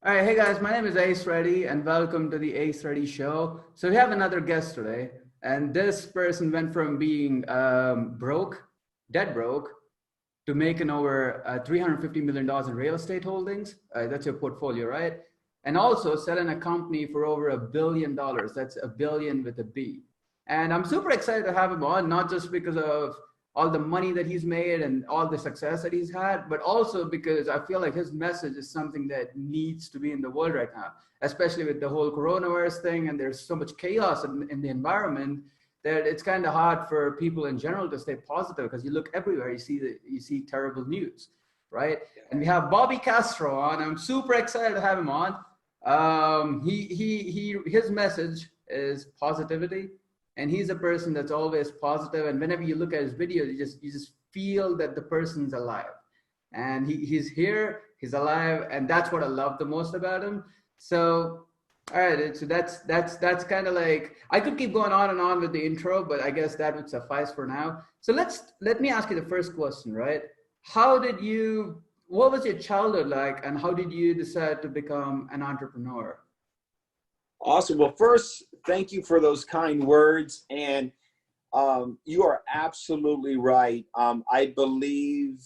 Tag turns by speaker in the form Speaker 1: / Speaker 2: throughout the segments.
Speaker 1: All right, hey guys, my name is Ace Reddy, and welcome to the Ace Reddy Show. So we have another guest today, and this person went from being broke, dead broke, to making over $350 million in real estate holdings. That's your portfolio, right? And also selling a company for over $1 billion. That's a billion with a B. And I'm super excited to have him on, not just because of all the money that he's made and all the success that he's had, but also because I feel like his message is something that needs to be in the world right now, especially with the whole coronavirus thing. And there's so much chaos in the environment that it's kind of hard for people in general to stay positive because you look everywhere, you see terrible news, right? And we have Bobby Castro on. I'm super excited to have him on. His message is positivity, and he's a person that's always positive. And whenever you look at his videos, you just feel that the person's alive, and he's here, he's alive, and that's what I love the most about him. So all right, so that's kind of like I could keep going on and on with the intro, but I guess that would suffice for now. So let me ask you the first question, right? What was your childhood like, and how did you decide to become an entrepreneur?
Speaker 2: Awesome. Well, first, thank you for those kind words. And you are absolutely right. I believe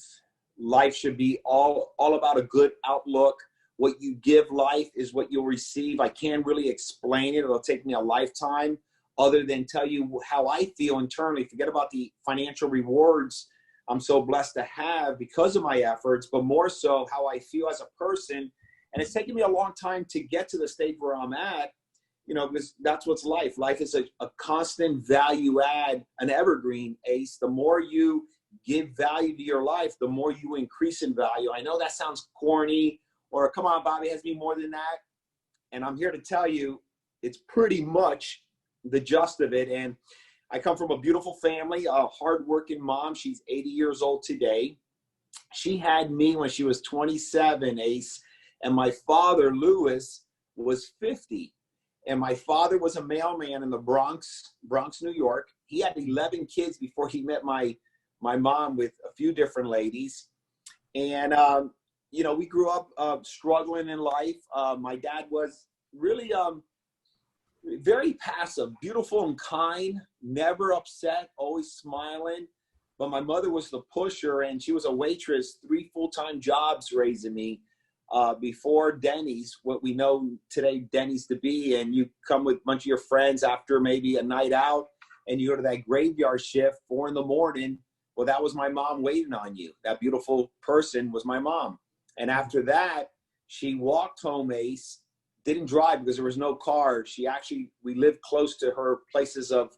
Speaker 2: life should be all about a good outlook. What you give life is what you'll receive. I can't really explain it. It'll take me a lifetime other than tell you how I feel internally. Forget about the financial rewards I'm so blessed to have because of my efforts, but more so how I feel as a person. And it's taken me a long time to get to the stage where I'm at, because that's what's life. Life is a constant value add, an evergreen, Ace. The more you give value to your life, the more you increase in value. I know that sounds corny, or come on, Bobby, it has to be more than that. And I'm here to tell you, it's pretty much the gist of it. And I come from a beautiful family, a hardworking mom. She's 80 years old today. She had me when she was 27, Ace. And my father, Lewis, was 50. And my father was a mailman in the Bronx, New York. He had 11 kids before he met my mom with a few different ladies. And, we grew up struggling in life. My dad was really very passive, beautiful and kind, never upset, always smiling. But my mother was the pusher, and she was a waitress, 3 full-time jobs raising me before Denny's, what we know today Denny's to be. And you come with a bunch of your friends after maybe a night out, and you go to that graveyard shift, 4 a.m. Well, that was my mom waiting on you. That beautiful person was my mom. And after that, she walked home, Ace, didn't drive because there was no car. We lived close to her places of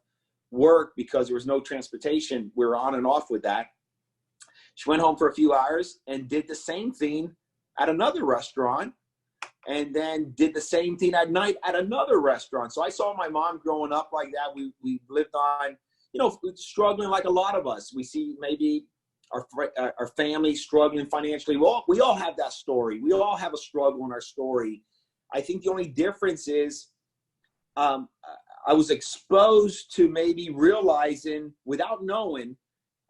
Speaker 2: work because there was no transportation. We were on and off with that. She went home for a few hours and did the same thing at another restaurant, and then did the same thing at night at another restaurant. So I saw my mom growing up like that. We lived on, struggling like a lot of us. We see maybe our family struggling financially. We all have that story. We all have a struggle in our story. I think the only difference is I was exposed to maybe realizing without knowing.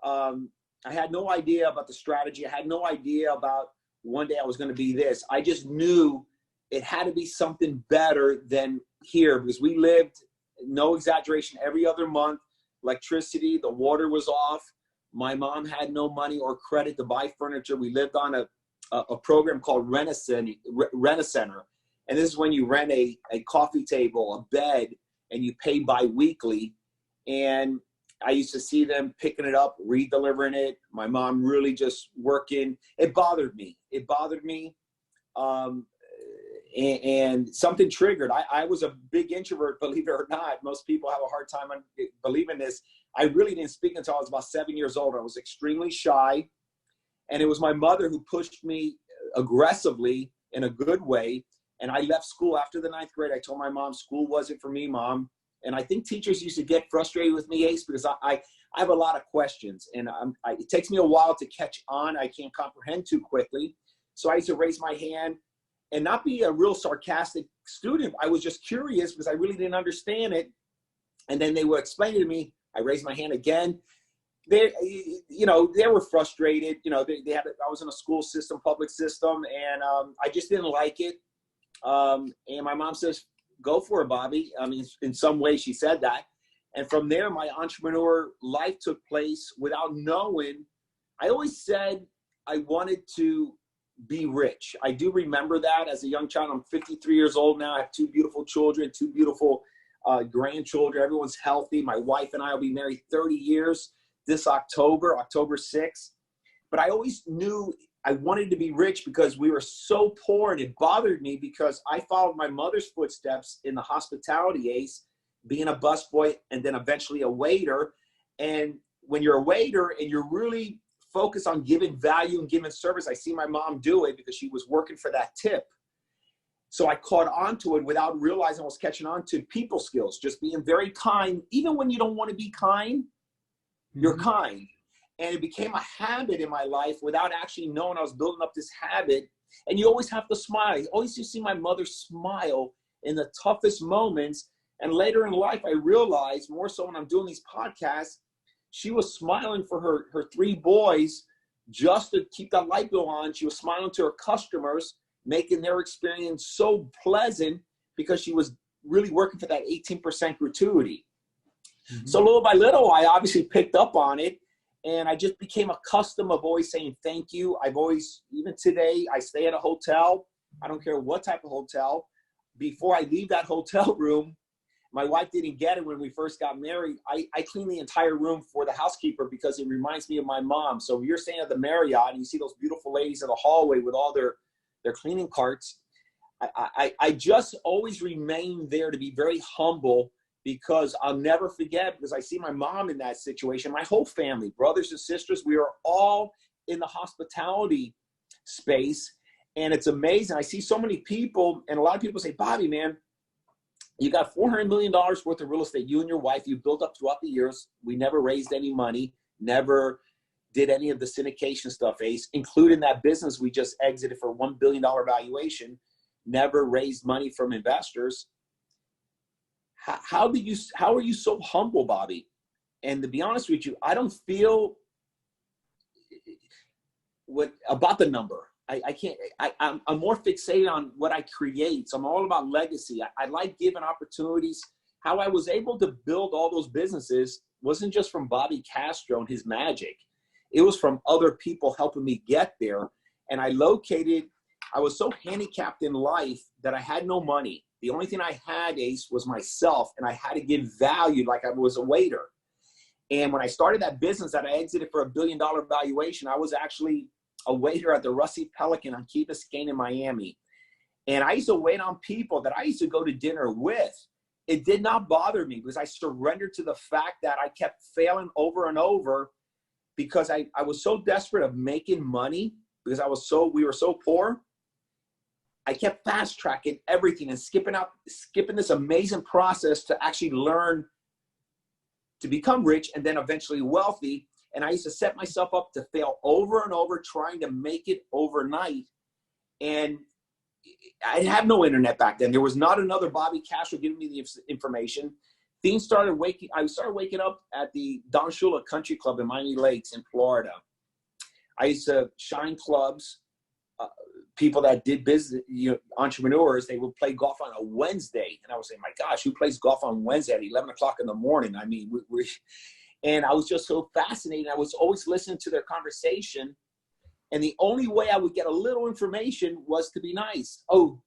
Speaker 2: I had no idea about the strategy. I had no idea about one day I was going to be this. I just knew it had to be something better than here, because we lived, no exaggeration, every other month. Electricity, the water was off. My mom had no money or credit to buy furniture. We lived on a program called Rent-A-Center. And this is when you rent a coffee table, a bed, and you pay bi-weekly. And I used to see them picking it up, redelivering it. My mom really just working. It bothered me. And something triggered. I was a big introvert, believe it or not. Most people have a hard time believing this. I really didn't speak until I was about 7 years old. I was extremely shy. And it was my mother who pushed me aggressively in a good way. And I left school after the 9th grade. I told my mom, school wasn't for me, Mom. And I think teachers used to get frustrated with me, Ace, because I have a lot of questions. And it takes me a while to catch on. I can't comprehend too quickly. So I used to raise my hand and not be a real sarcastic student. I was just curious because I really didn't understand it. And then they would explain it to me. I raised my hand again. They were frustrated. I was in a school system, public system, and I just didn't like it. And my mom says, go for it, Bobby. I mean, in some way she said that. And from there, my entrepreneur life took place without knowing. I always said I wanted to be rich. I do remember that as a young child. I'm 53 years old now. I have two beautiful children, two beautiful grandchildren. Everyone's healthy. My wife and I will be married 30 years this October 6th. But I always knew I wanted to be rich because we were so poor, and it bothered me because I followed my mother's footsteps in the hospitality, Ace, being a busboy and then eventually a waiter. And when you're a waiter and you're really focused on giving value and giving service, I see my mom do it because she was working for that tip. So I caught on to it without realizing I was catching on to people skills, just being very kind. Even when you don't want to be kind, you're kind. And it became a habit in my life without actually knowing I was building up this habit. And you always have to smile. You always used to see my mother smile in the toughest moments. And later in life, I realized, more so when I'm doing these podcasts, she was smiling for her three boys just to keep that light bill on. She was smiling to her customers, making their experience so pleasant because she was really working for that 18% gratuity. So little by little, I obviously picked up on it. And I just became accustomed of always saying thank you. I've always, even today, I stay at a hotel. I don't care what type of hotel. Before I leave that hotel room, my wife didn't get it when we first got married. I clean the entire room for the housekeeper because it reminds me of my mom. So if you're staying at the Marriott and you see those beautiful ladies in the hallway with all their cleaning carts, I just always remain there to be very humble, because I'll never forget, because I see my mom in that situation, my whole family, brothers and sisters, we are all in the hospitality space. And it's amazing. I see so many people, and a lot of people say, Bobby, man, you got $400 million worth of real estate, you and your wife, you built up throughout the years. We never raised any money, never did any of the syndication stuff, Ace, including that business we just exited for $1 billion valuation, never raised money from investors. How are you so humble, Bobby? And to be honest with you, I don't feel what about the number. I'm more fixated on what I create. So I'm all about legacy. I like giving opportunities. How I was able to build all those businesses wasn't just from Bobby Castro and his magic. It was from other people helping me get there. And I was so handicapped in life that I had no money. The only thing I had, Ace, was myself, and I had to give value like I was a waiter. And when I started that business that I exited for $1 billion valuation, I was actually a waiter at the Rusty Pelican on Key Biscayne in Miami. And I used to wait on people that I used to go to dinner with. It did not bother me because I surrendered to the fact that I kept failing over and over because I was so desperate of making money because we were so poor. I kept fast tracking everything and skipping this amazing process to actually learn to become rich and then eventually wealthy. And I used to set myself up to fail over and over, trying to make it overnight. And I have no internet back then. There was not another Bobby Castro giving me the information. I started waking up at the Don Shula Country Club in Miami Lakes in Florida. I used to shine clubs. People that did business, entrepreneurs, they would play golf on a Wednesday. And I was saying, my gosh, who plays golf on Wednesday at 11 o'clock in the morning? I mean, and I was just so fascinated. I was always listening to their conversation. And the only way I would get a little information was to be nice. Oh,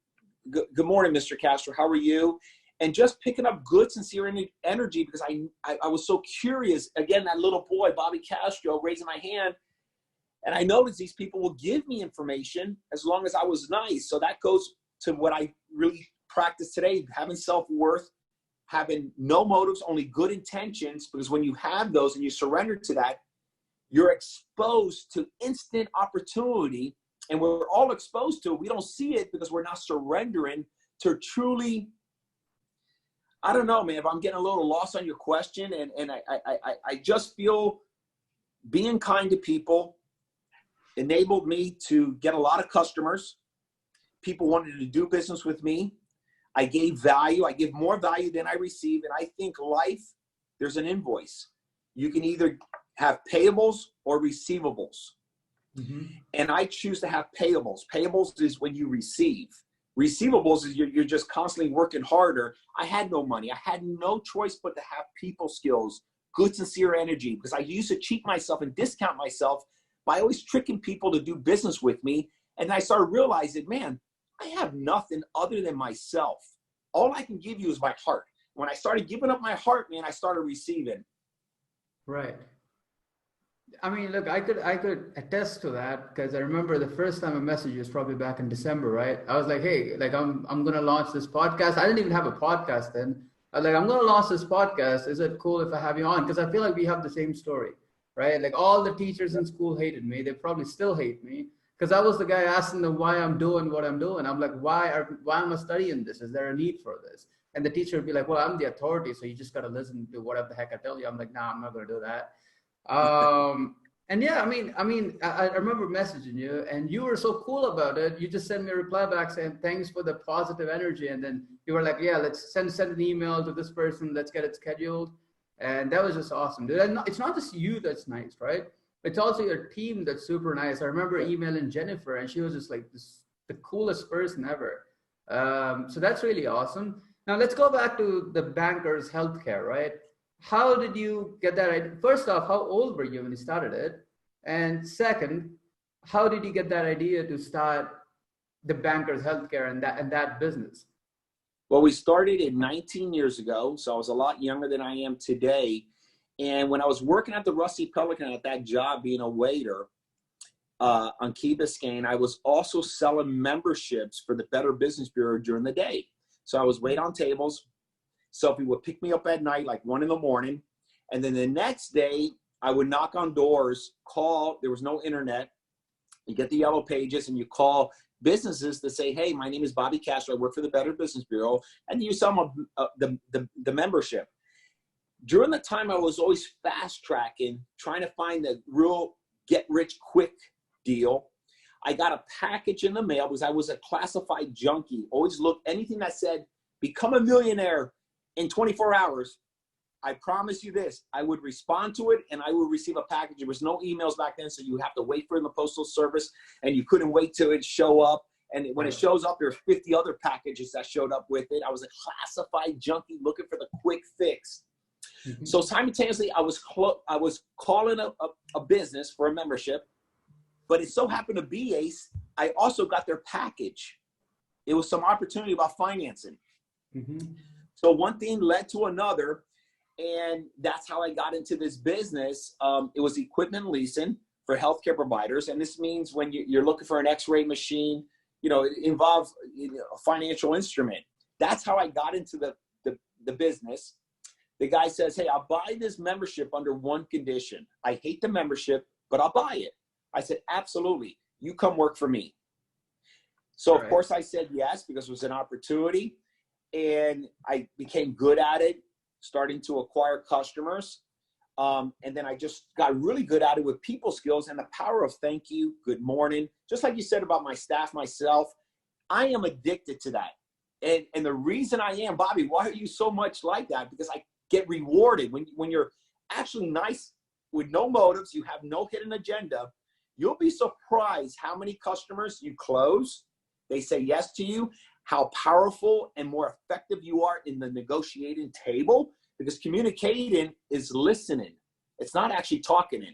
Speaker 2: good morning, Mr. Castro. How are you? And just picking up good, sincere energy because I was so curious. Again, that little boy, Bobby Castro, raising my hand. And I noticed these people will give me information as long as I was nice. So that goes to what I really practice today, having self-worth, having no motives, only good intentions, because when you have those and you surrender to that, you're exposed to instant opportunity. And we're all exposed to it. We don't see it because we're not surrendering to truly, I don't know, man, if I'm getting a little lost on your question. And I just feel being kind to people enabled me to get a lot of customers. People wanted to do business with me. I gave value. I give more value than I receive. And I think life, there's an invoice. You can either have payables or receivables. And I choose to have payables. Payables is when you receive. Receivables is you're just constantly working harder. I had no money. I had no choice but to have people skills, good, sincere energy, because I used to cheat myself and discount myself by always tricking people to do business with me. And I started realizing, man, I have nothing other than myself. All I can give you is my heart. When I started giving up my heart, man, I started receiving.
Speaker 1: Right. I mean, look, I could attest to that, because I remember the first time I messaged you was probably back in December, right? I was like, hey, like I'm gonna launch this podcast. I didn't even have a podcast then. I was like, I'm gonna launch this podcast. Is it cool if I have you on? Because I feel like we have the same story, right? Like all the teachers in school hated me. They probably still hate me because I was the guy asking them why I'm doing what I'm doing. I'm like, why am I studying this? Is there a need for this? And the teacher would be like, well, I'm the authority, so you just gotta listen to whatever the heck I tell you. I'm like, nah, I'm not gonna do that. And yeah, I remember messaging you, and you were so cool about it. You just sent me a reply back saying thanks for the positive energy, and then you were like, yeah, let's send an email to this person, let's get it scheduled. And that was just awesome, dude. And it's not just you that's nice, right? It's also your team that's super nice. I remember emailing Jennifer, and she was just like the coolest person ever. So that's really awesome. Now let's go back to the bankers healthcare, right? How did you get that idea? First off, how old were you when you started it? And second, how did you get that idea to start the bankers healthcare and that business?
Speaker 2: Well, we started it 19 years ago, so I was a lot younger than I am today. And when I was working at the Rusty Pelican at that job, being a waiter on Key Biscayne, I was also selling memberships for the Better Business Bureau during the day. So I was wait on tables. Sophie would pick me up at night, like 1 a.m. And then the next day, I would knock on doors, call. There was no internet. You get the yellow pages and you call businesses to say, hey, my name is Bobby Castro. I work for the Better Business Bureau. And you sell them the membership. During the time, I was always fast tracking, trying to find the real get rich quick deal. I got a package in the mail because I was a classified junkie. Always looked anything that said, become a millionaire in 24 hours. I promise you this, I would respond to it and I would receive a package. There was no emails back then, so you have to wait for it in the postal service, and you couldn't wait till it show up. And when it shows up, there's 50 other packages that showed up with it. I was a classified junkie looking for the quick fix. Mm-hmm. So simultaneously, I was calling a business for a membership, but it so happened to be, Ace, I also got their package. It was some opportunity about financing. Mm-hmm. So one thing led to another, and that's how I got into this business. It was equipment leasing for healthcare providers, and this means when you're looking for an X-ray machine, it involves a financial instrument. That's how I got into the business. The guy says, hey, I'll buy this membership under one condition. I hate the membership, but I'll buy it. I said, absolutely. You come work for me. So, of course, I said yes because it was an opportunity. And I became good at it, starting to acquire customers. And then I just got really good at it with people skills and the power of thank you, good morning. Just like you said about my staff, myself, I am addicted to that. And the reason I am, Bobby, why are you so much like that? Because I get rewarded. When you're actually nice with no motives, you have no hidden agenda, you'll be surprised how many customers you close. They say yes to you. How powerful and more effective you are in the negotiating table, because communicating is listening. It's not actually talking.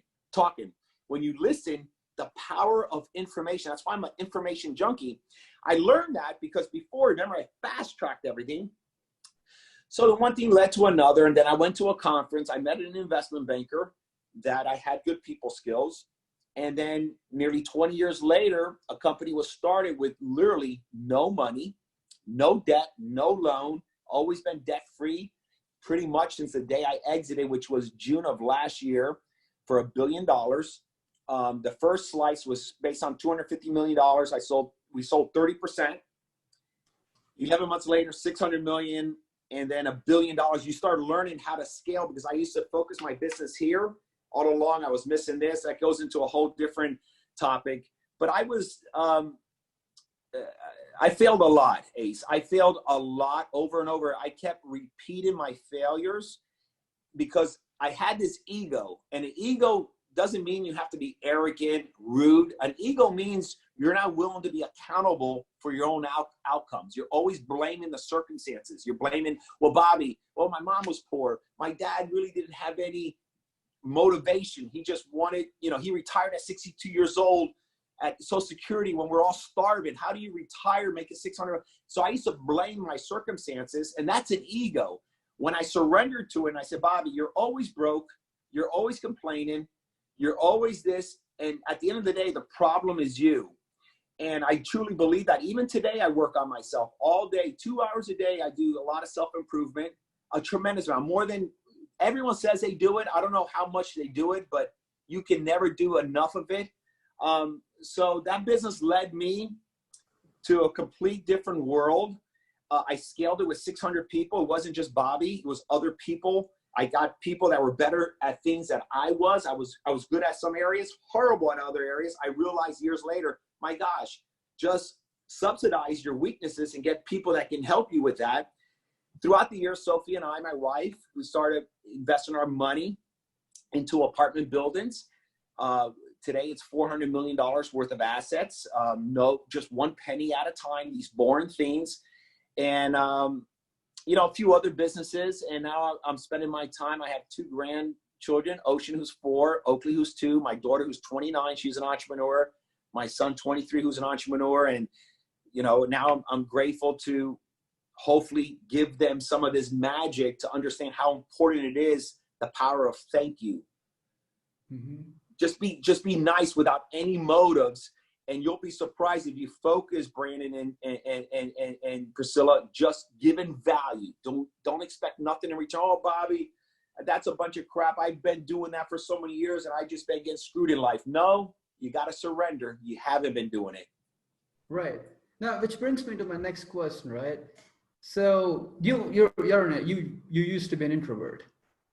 Speaker 2: When you listen, the power of information. That's why I'm an information junkie. I learned that because before, remember, I fast-tracked everything. So the one thing led to another, and then I went to a conference. I met an investment banker that I had good people skills. And then nearly 20 years later, a company was started with literally no money, no debt, no loan, always been debt-free pretty much since the day I exited, which was June of last year, for $1 billion. The first slice was based on $250 million. We sold 30%. 11 months later, 600 million, and then $1 billion. You start learning how to scale, because I used to focus my business here. All along, I was missing this. That goes into a whole different topic. But I failed a lot, Ace. I failed a lot over and over. I kept repeating my failures because I had this ego, and the ego doesn't mean you have to be arrogant, rude. An ego means you're not willing to be accountable for your own outcomes. You're always blaming the circumstances. You're blaming, well, Bobby, well, my mom was poor. My dad really didn't have any motivation. He just wanted, he retired at 62 years old at Social Security when we're all starving. How do you retire, make it 600? So I used to blame my circumstances, and that's an ego. When I surrendered to it and I said, Bobby, you're always broke. You're always complaining. You're always this. And at the end of the day, the problem is you. And I truly believe that. Even today, I work on myself all day, 2 hours a day. I do a lot of self-improvement, a tremendous amount, more than everyone says they do it. I don't know how much they do it, but you can never do enough of it. So that business led me to a complete different world. I scaled it with 600 people. It wasn't just Bobby. It was other people. I got people that were better at things that I was. I was good at some areas, horrible at other areas. I realized years later, my gosh, just subsidize your weaknesses and get people that can help you with that. Throughout the years, Sophie and I, my wife, we started investing our money into apartment buildings. Today, it's $400 million worth of assets. No, just one penny at a time, these boring things. And, a few other businesses. And now I'm spending my time. I have 2 grandchildren, Ocean, who's 4, Oakley, who's 2, my daughter, who's 29. She's an entrepreneur. My son, 23, who's an entrepreneur. And, now I'm grateful to hopefully give them some of this magic to understand how important it is, the power of thank you. Mm-hmm. Just be nice without any motives, and you'll be surprised if you focus, Brandon and Priscilla, just giving value. Don't expect nothing in return. Oh, Bobby, that's a bunch of crap. I've been doing that for so many years, and I just been getting screwed in life. No, you got to surrender. You haven't been doing it.
Speaker 1: Right. Now, which brings me to my next question, right? So you used to be an introvert,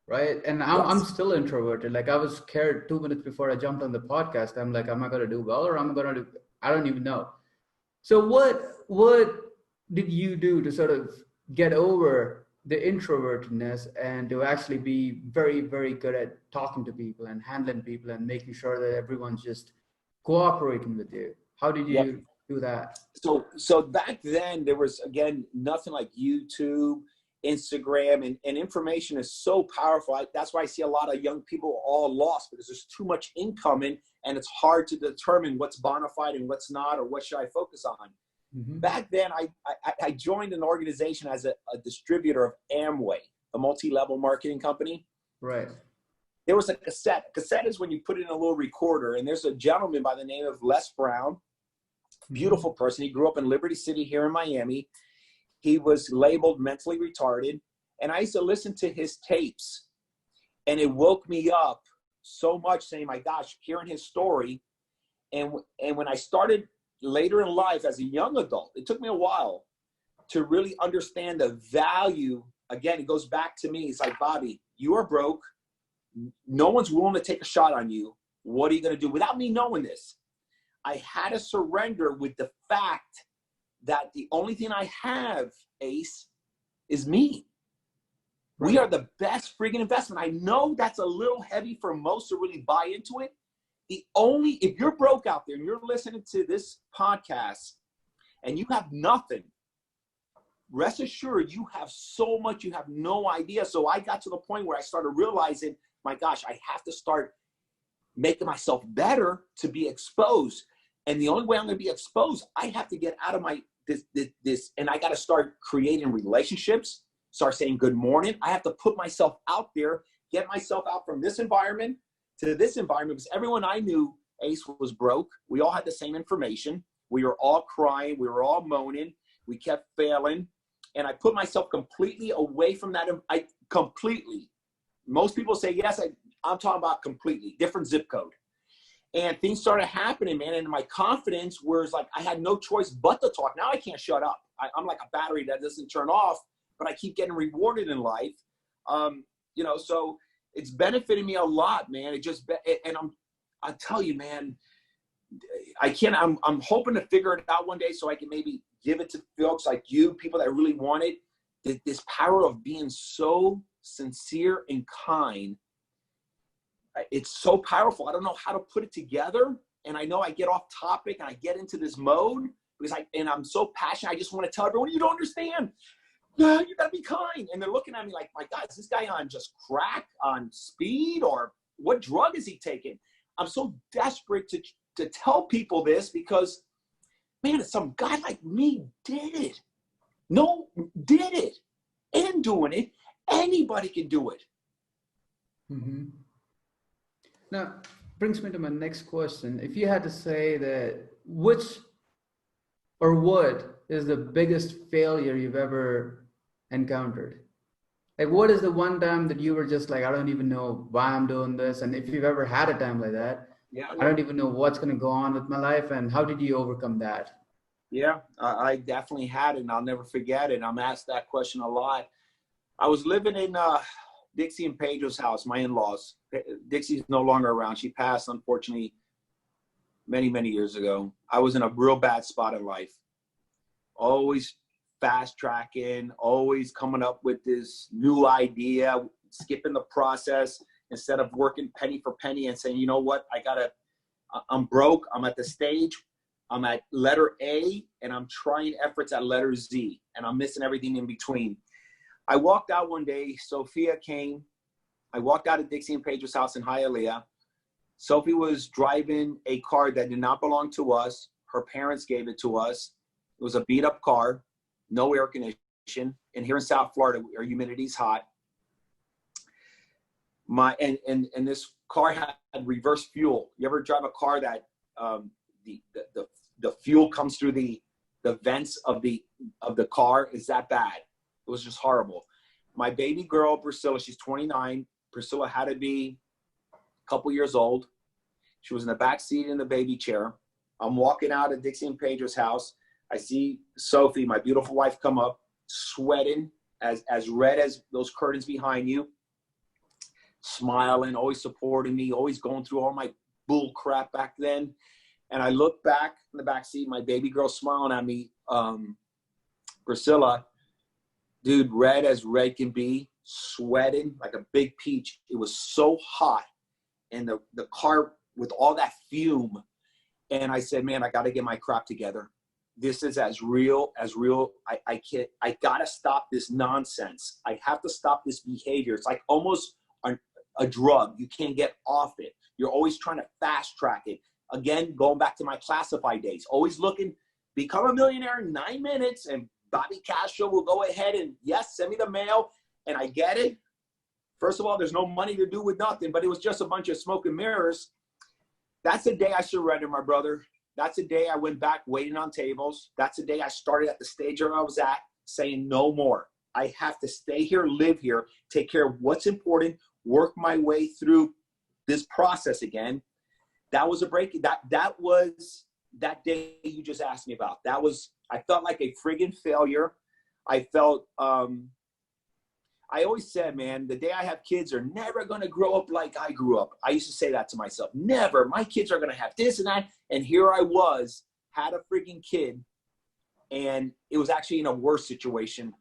Speaker 1: right? And I'm still introverted. Like, I was scared 2 minutes before I jumped on the podcast. I'm like, am I going to do well, or I don't even know. So what did you do to sort of get over the introvertedness and to actually be very, very good at talking to people and handling people and making sure that everyone's just cooperating with you? How did you do that?
Speaker 2: So back then there was, again, nothing like YouTube, Instagram, and information is so powerful. That's why I see a lot of young people all lost, because there's too much incoming and it's hard to determine what's bona fide and what's not, or what should I focus on. Mm-hmm. Back then I joined an organization as a distributor of Amway, a multi-level marketing company.
Speaker 1: Right.
Speaker 2: There was a cassette. Cassette is when you put it in a little recorder, and there's a gentleman by the name of Les Brown, beautiful person. He grew up in Liberty City here in Miami. He was labeled mentally retarded. And I used to listen to his tapes, and it woke me up so much, saying, my gosh, hearing his story. And when I started later in life as a young adult, it took me a while to really understand the value. Again, it goes back to me. It's like, Bobby, you are broke. No one's willing to take a shot on you. What are you going to do? Without me knowing this, I had to surrender with the fact that the only thing I have, Ace, is me. Right. We are the best freaking investment. I know that's a little heavy for most to really buy into it. If you're broke out there and you're listening to this podcast and you have nothing, rest assured you have so much you have no idea. So I got to the point where I started realizing, my gosh, I have to start making myself better to be exposed. And the only way I'm going to be exposed, I have to get out of this, and I got to start creating relationships, start saying good morning. I have to put myself out there, get myself out from this environment to this environment, because everyone I knew, Ace, was broke. We all had the same information. We were all crying. We were all moaning. We kept failing. And I put myself completely away from that. Completely. Most people say, yes, I'm talking about completely different zip code. And things started happening, man. And my confidence was like, I had no choice but to talk. Now I can't shut up. I'm like a battery that doesn't turn off, but I keep getting rewarded in life. So it's benefiting me a lot, man. I tell you, man, I'm hoping to figure it out one day so I can maybe give it to folks like you, people that really want it. This power of being so sincere and kind. it's so powerful. I don't know how to put it together. And I know I get off topic and I get into this mode because I'm so passionate. I just want to tell everyone, you don't understand. Yeah, you gotta be kind. And they're looking at me like, my God, is this guy on just crack, on speed, or what drug is he taking? I'm so desperate to tell people this because, man, if some guy like me did it, and doing it, anybody can do it.
Speaker 1: Mm-hmm. Now, brings me to my next question. If you had to say that which or what is the biggest failure you've ever encountered? Like, what is the one time that you were just like, I don't even know why I'm doing this? And if you've ever had a time like that,
Speaker 2: Yeah.
Speaker 1: I don't even know what's going to go on with my life. And how did you overcome that?
Speaker 2: Yeah, I definitely had it, and I'll never forget it. I'm asked that question a lot. I was living in Dixie and Pedro's house, my in-laws. Dixie's no longer around. She passed, unfortunately, many, many years ago. I was in a real bad spot in life. Always fast tracking, always coming up with this new idea, skipping the process instead of working penny for penny and saying, you know what, I'm broke. I'm at the stage. I'm at letter A and I'm trying efforts at letter Z and I'm missing everything in between. I walked out one day, Sophia came. I walked out of Dixie and Pedro's house in Hialeah. Sophie was driving a car that did not belong to us. Her parents gave it to us. It was a beat up car, no air conditioning. And here in South Florida, our humidity is hot. And this car had reverse fuel. You ever drive a car that the fuel comes through the vents of the car? Is that bad? It was just horrible. My baby girl, Priscilla, she's 29. Priscilla had to be a couple years old. She was in the back seat in the baby chair. I'm walking out of Dixie and Pedro's house. I see Sophie, my beautiful wife, come up, sweating, as red as those curtains behind you, smiling, always supporting me, always going through all my bull crap back then. And I look back in the back seat, my baby girl smiling at me, Priscilla, dude, red as red can be, sweating like a big peach. It was so hot. And the car with all that fume. And I said, man, I got to get my crap together. This is as real. I can't, I got to stop this nonsense. I have to stop this behavior. It's like almost a drug. You can't get off it. You're always trying to fast track it. Again, going back to my classified days, always looking, become a millionaire in 9 minutes, and Bobby Castro will go ahead and, yes, send me the mail, and I get it. First of all, there's no money to do with nothing, but it was just a bunch of smoke and mirrors. That's the day I surrendered, my brother. That's the day I went back waiting on tables. That's the day I started at the stage where I was at, saying no more. I have to stay here, live here, take care of what's important, work my way through this process again. That was a break. That was that day you just asked me about. That was, I felt like a friggin' failure. I felt, I always said, man, the day I have kids are never going to grow up like I grew up. I used to say that to myself. Never. My kids are going to have this and that. And here I was, had a friggin' kid, and it was actually in a worse situation.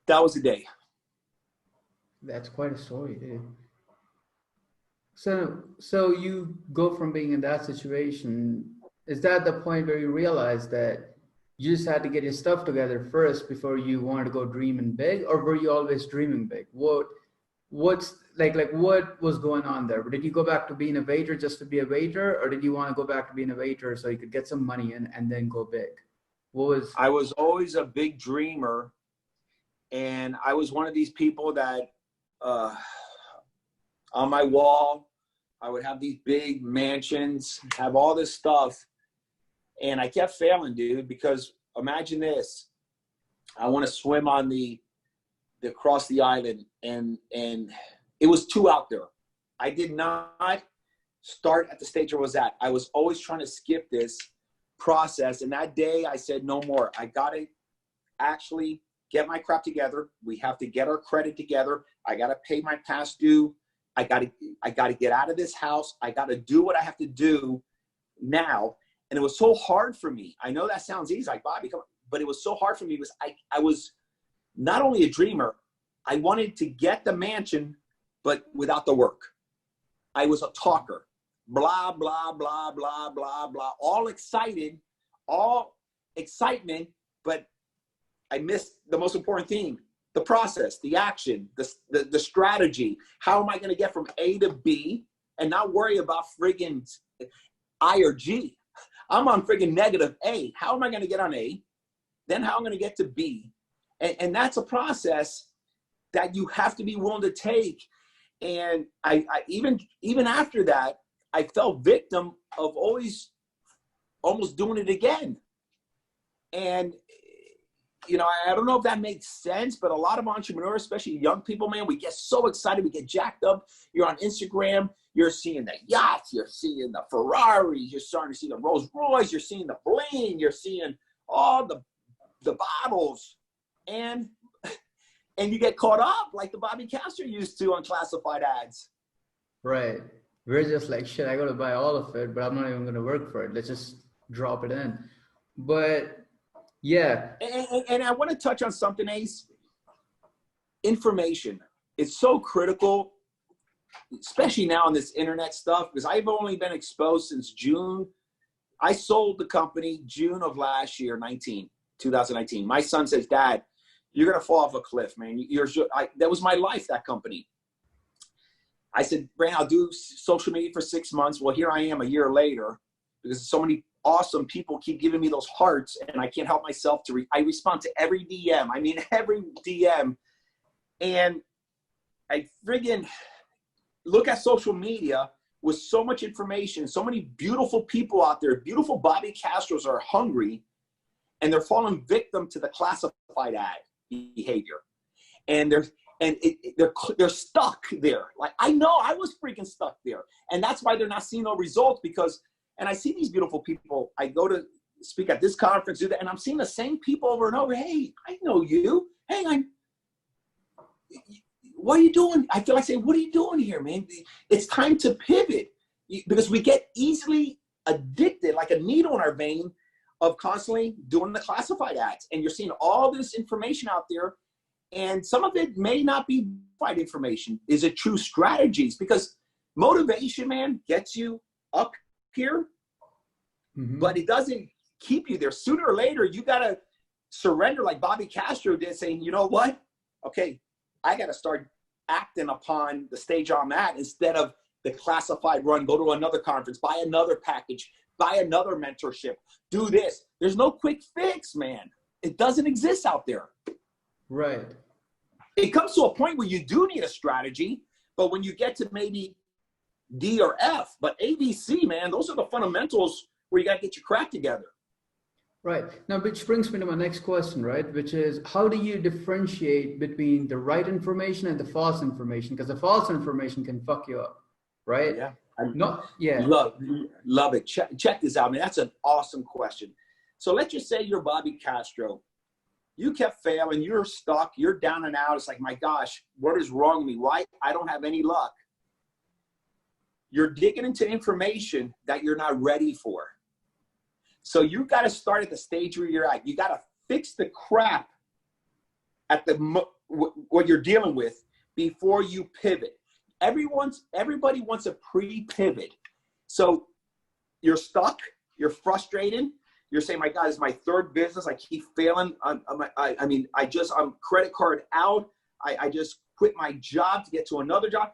Speaker 2: That was the day.
Speaker 1: That's quite a story, dude. So you go from being in that situation. Is that the point where you realize that you just had to get your stuff together first before you wanted to go dreaming big, or were you always dreaming big? What's like what was going on there? Did you go back to being a waiter just to be a waiter, or did you want to go back to being a waiter so you could get some money in and then go big? I
Speaker 2: was always a big dreamer, and I was one of these people that on my wall, I would have these big mansions, have all this stuff. And I kept failing, dude, because imagine this. I want to swim on the across the island, and it was too out there. I did not start at the stage where I was at. I was always trying to skip this process. And that day I said, no more. I got to actually get my crap together. We have to get our credit together. I got to pay my past due. I got to get out of this house. I got to do what I have to do now. And it was so hard for me. I know that sounds easy, like Bobby, but it was so hard for me because I was not only a dreamer, I wanted to get the mansion, but without the work. I was a talker, blah, blah, blah, blah, blah, blah, all excited, all excitement, but I missed the most important thing, the process, the action, the strategy. How am I going to get from A to B and not worry about friggin' I or G? I'm on friggin' negative A. How am I going to get on A? Then how am I going to get to B? And that's a process that you have to be willing to take. And I even after that, I fell victim of always almost doing it again. And, you know, I don't know if that makes sense, but a lot of entrepreneurs, especially young people, man, we get so excited, we get jacked up. You're on Instagram, you're seeing the yachts, you're seeing the Ferraris, you're starting to see the Rolls Royce, you're seeing the bling, you're seeing all the bottles, and you get caught up like the Bobby Castro used to on classified ads.
Speaker 1: Right. We're just like, shit, I got to buy all of it, but I'm not even going to work for it. Let's just drop it in. But yeah.
Speaker 2: And I want to touch on something, Ace. Information. It's so critical, especially now on this internet stuff, because I've only been exposed since June. I sold the company June of last year, 2019. My son says, Dad, you're going to fall off a cliff, man. That was my life, that company. I said, Brand, I'll do social media for 6 months. Well, here I am a year later, because so many awesome people keep giving me those hearts, and I can't help myself I respond to every DM. I mean, every DM. And I friggin' look at social media with so much information, so many beautiful people out there. Beautiful Bobby Castros are hungry, and they're falling victim to the classified ad behavior. And they're stuck there. Like, I know I was freaking stuck there. And that's why they're not seeing no results, because, and I see these beautiful people. I go to speak at this conference, do that, and I'm seeing the same people over and over. Hey, I know you. Hey, what are you doing? I feel like saying, what are you doing here, man? It's time to pivot, because we get easily addicted, like a needle in our vein, of constantly doing the classified ads. And you're seeing all this information out there, and some of it may not be right information. Is it true strategies? Because motivation, man, gets you up here, but it doesn't keep you there. Sooner or later, you got to surrender, like Bobby Castro did, saying, you know what? Okay, I got to start acting upon the stage I'm at, instead of the classified run, go to another conference, buy another package, buy another mentorship, do this. There's no quick fix, man. It doesn't exist out there.
Speaker 1: Right.
Speaker 2: It comes to a point where you do need a strategy, but when you get to maybe D or F, but ABC, man, those are the fundamentals where you got to get your crap together.
Speaker 1: Right. Now, which brings me to my next question, right? Which is, how do you differentiate between the right information and the false information? Because the false information can fuck you up, right?
Speaker 2: Yeah. Love it. Check this out, man. That's an awesome question. So let's just say you're Bobby Castro. You kept failing. You're stuck. You're down and out. It's like, my gosh, what is wrong with me? Why? I don't have any luck. You're digging into information that you're not ready for. So you got to start at the stage where you're at. You got to fix the crap at what you're dealing with before you pivot. Everybody wants a pre-pivot. So you're stuck. You're frustrated. You're saying, my God, it's my third business. I keep failing. I'm credit card out. I just quit my job to get to another job.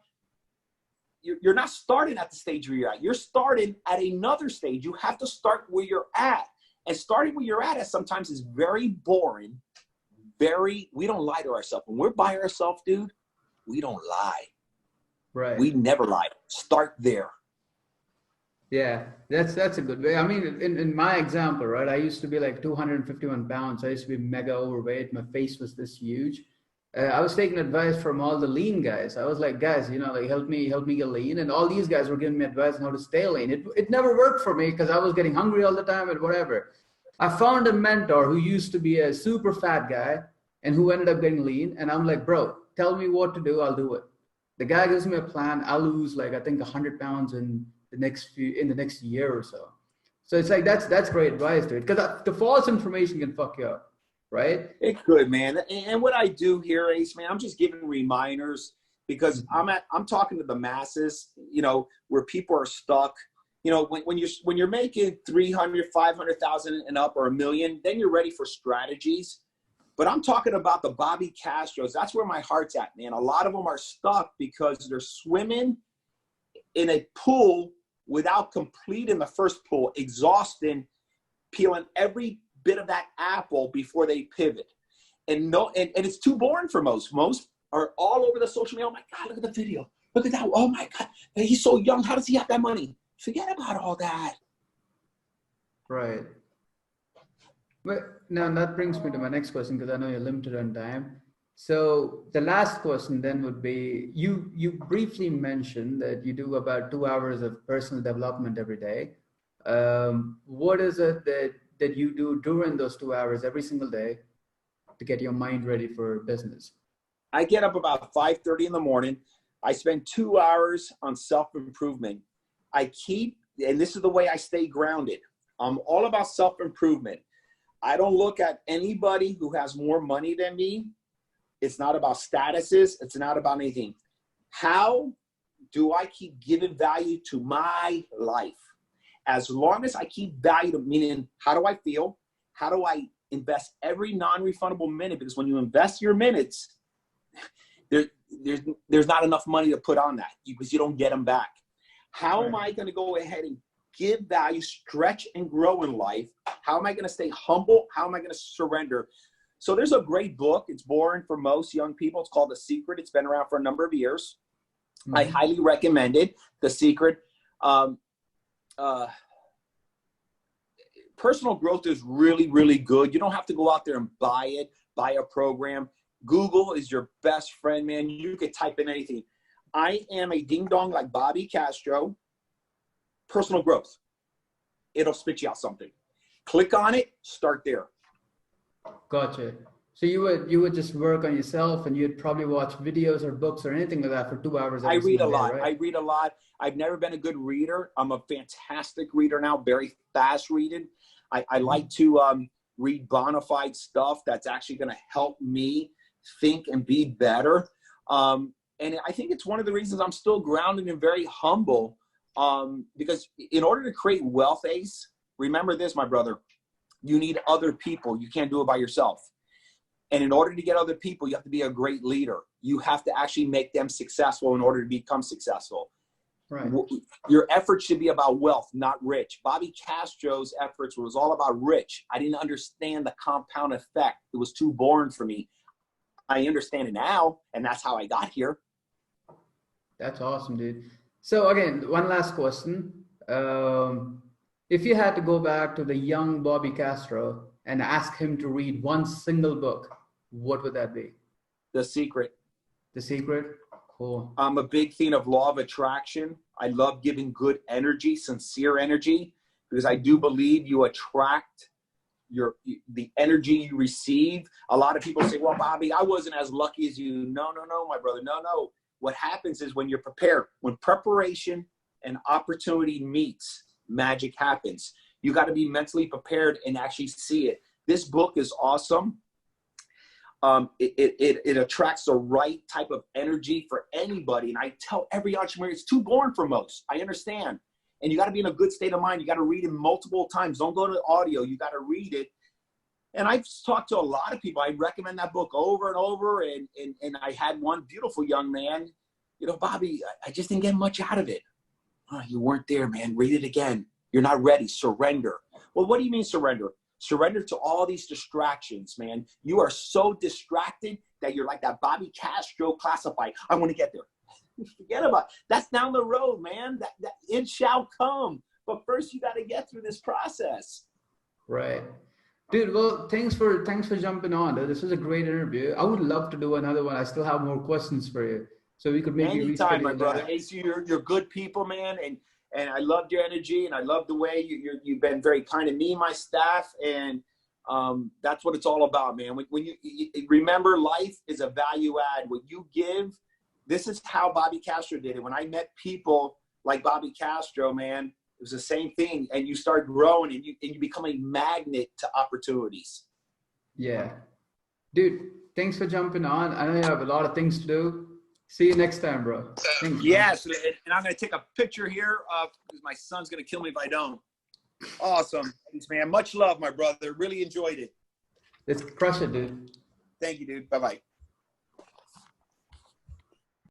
Speaker 2: You're not starting at the stage where you're at. You're starting at another stage. You have to start where you're at. And starting where you're at sometimes is very boring. We don't lie to ourselves. When we're by ourselves, dude, we don't lie.
Speaker 1: Right.
Speaker 2: We never lie. Start there.
Speaker 1: Yeah, that's a good way. I mean, in my example, right, I used to be like 251 pounds. I used to be mega overweight. My face was this huge. I was taking advice from all the lean guys. I was like, guys, like help me get lean. And all these guys were giving me advice on how to stay lean. It never worked for me because I was getting hungry all the time and whatever. I found a mentor who used to be a super fat guy and who ended up getting lean. And I'm like, bro, tell me what to do. I'll do it. The guy gives me a plan. I'll lose I think 100 pounds in the next year or so. So it's like, that's great advice, dude. Because the false information can fuck you up. Right?
Speaker 2: It could, man. And what I do here, Ace, man, I'm just giving reminders because I'm talking to the masses, you know, where people are stuck. You know, when you're making 300, 500,000 and up or $1 million, then you're ready for strategies. But I'm talking about the Bobby Castros. That's where my heart's at, man. A lot of them are stuck because they're swimming in a pool without completing the first pool, exhausting, peeling every bit of that apple before they pivot. And it's too boring for most. Most are all over the social media. Oh my God, look at the video. Look at that. Oh my God, he's so young. How does he have that money? Forget about all that.
Speaker 1: Right. But now that brings me to my next question, because I know you're limited on time. So the last question then would be, you briefly mentioned that you do about 2 hours of personal development every day. What is it that you do during those 2 hours every single day to get your mind ready for business?
Speaker 2: I get up about 5:30 in the morning. I spend 2 hours on self-improvement. And this is the way I stay grounded. I'm all about self-improvement. I don't look at anybody who has more money than me. It's not about statuses. It's not about anything. How do I keep giving value to my life? As long as I keep value, meaning how do I feel? How do I invest every non-refundable minute? Because when you invest your minutes, there's not enough money to put on that because you don't get them back. How am I going to go ahead and give value, stretch and grow in life? How am I going to stay humble? How am I going to surrender? So there's a great book. It's boring for most young people. It's called The Secret. It's been around for a number of years. Mm-hmm. I highly recommend it. The Secret. Personal growth is really, really good. You don't have to go out there and buy a program. Google is your best friend, man. You could type in anything. I am a ding dong like Bobby Castro. Personal growth. It'll spit you out something. Click on it, start there.
Speaker 1: Gotcha. So you would just work on yourself, and you'd probably watch videos or books or anything like that for 2 hours.
Speaker 2: I read a lot. Right? I read a lot. I've never been a good reader. I'm a fantastic reader now, very fast reading. I like to read bona fide stuff that's actually going to help me think and be better. And I think it's one of the reasons I'm still grounded and very humble. Because in order to create wealth, Ace, remember this, my brother, you need other people. You can't do it by yourself. And in order to get other people, you have to be a great leader. You have to actually make them successful in order to become successful. Right. Your efforts should be about wealth, not rich. Bobby Castro's efforts was all about rich. I didn't understand the compound effect. It was too boring for me. I understand it now, and that's how I got here.
Speaker 1: That's awesome, dude. So again, one last question. If you had to go back to the young Bobby Castro and ask him to read one single book, what would that be?
Speaker 2: The Secret.
Speaker 1: The Secret? Cool.
Speaker 2: I'm a big fan of law of attraction. I love giving good energy, sincere energy, because I do believe you attract the energy you receive. A lot of people say, well, Bobby, I wasn't as lucky as you. No, my brother. No. What happens is when you're prepared, when preparation and opportunity meets, magic happens. You got to be mentally prepared and actually see it. This book is awesome. It attracts the right type of energy for anybody. And I tell every entrepreneur, it's too boring for most. I understand. And you got to be in a good state of mind. You got to read it multiple times. Don't go to the audio. You got to read it. And I've talked to a lot of people. I recommend that book over and over. And I had one beautiful young man, you know, Bobby, I just didn't get much out of it. Oh, you weren't there, man. Read it again. You're not ready. Surrender. Well, what do you mean surrender? Surrender to all these distractions, man. You are so distracted that you're like that Bobby Castro classified. I want to get there. Forget about it. That's down the road, man. That it shall come. But first you got to get through this process.
Speaker 1: Right. Dude, well, thanks for jumping on. This was a great interview. I would love to do another one. I still have more questions for you. So we could maybe
Speaker 2: anytime, my brother. Ace, you're good people, man. And I loved your energy, and I love the way you've been very kind to me and my staff, and that's what it's all about, man. When you remember, life is a value add. When you give, this is how Bobby Castro did it. When I met people like Bobby Castro, man, it was the same thing. And you start growing, and you become a magnet to opportunities.
Speaker 1: Yeah, dude. Thanks for jumping on. I know you have a lot of things to do. See you next time, bro. Thanks,
Speaker 2: Yes, and I'm going to take a picture here because my son's going to kill me if I don't. Awesome. Thanks, man. Much love, my brother. Really enjoyed it.
Speaker 1: Let's crush it, dude.
Speaker 2: Thank you, dude. Bye-bye.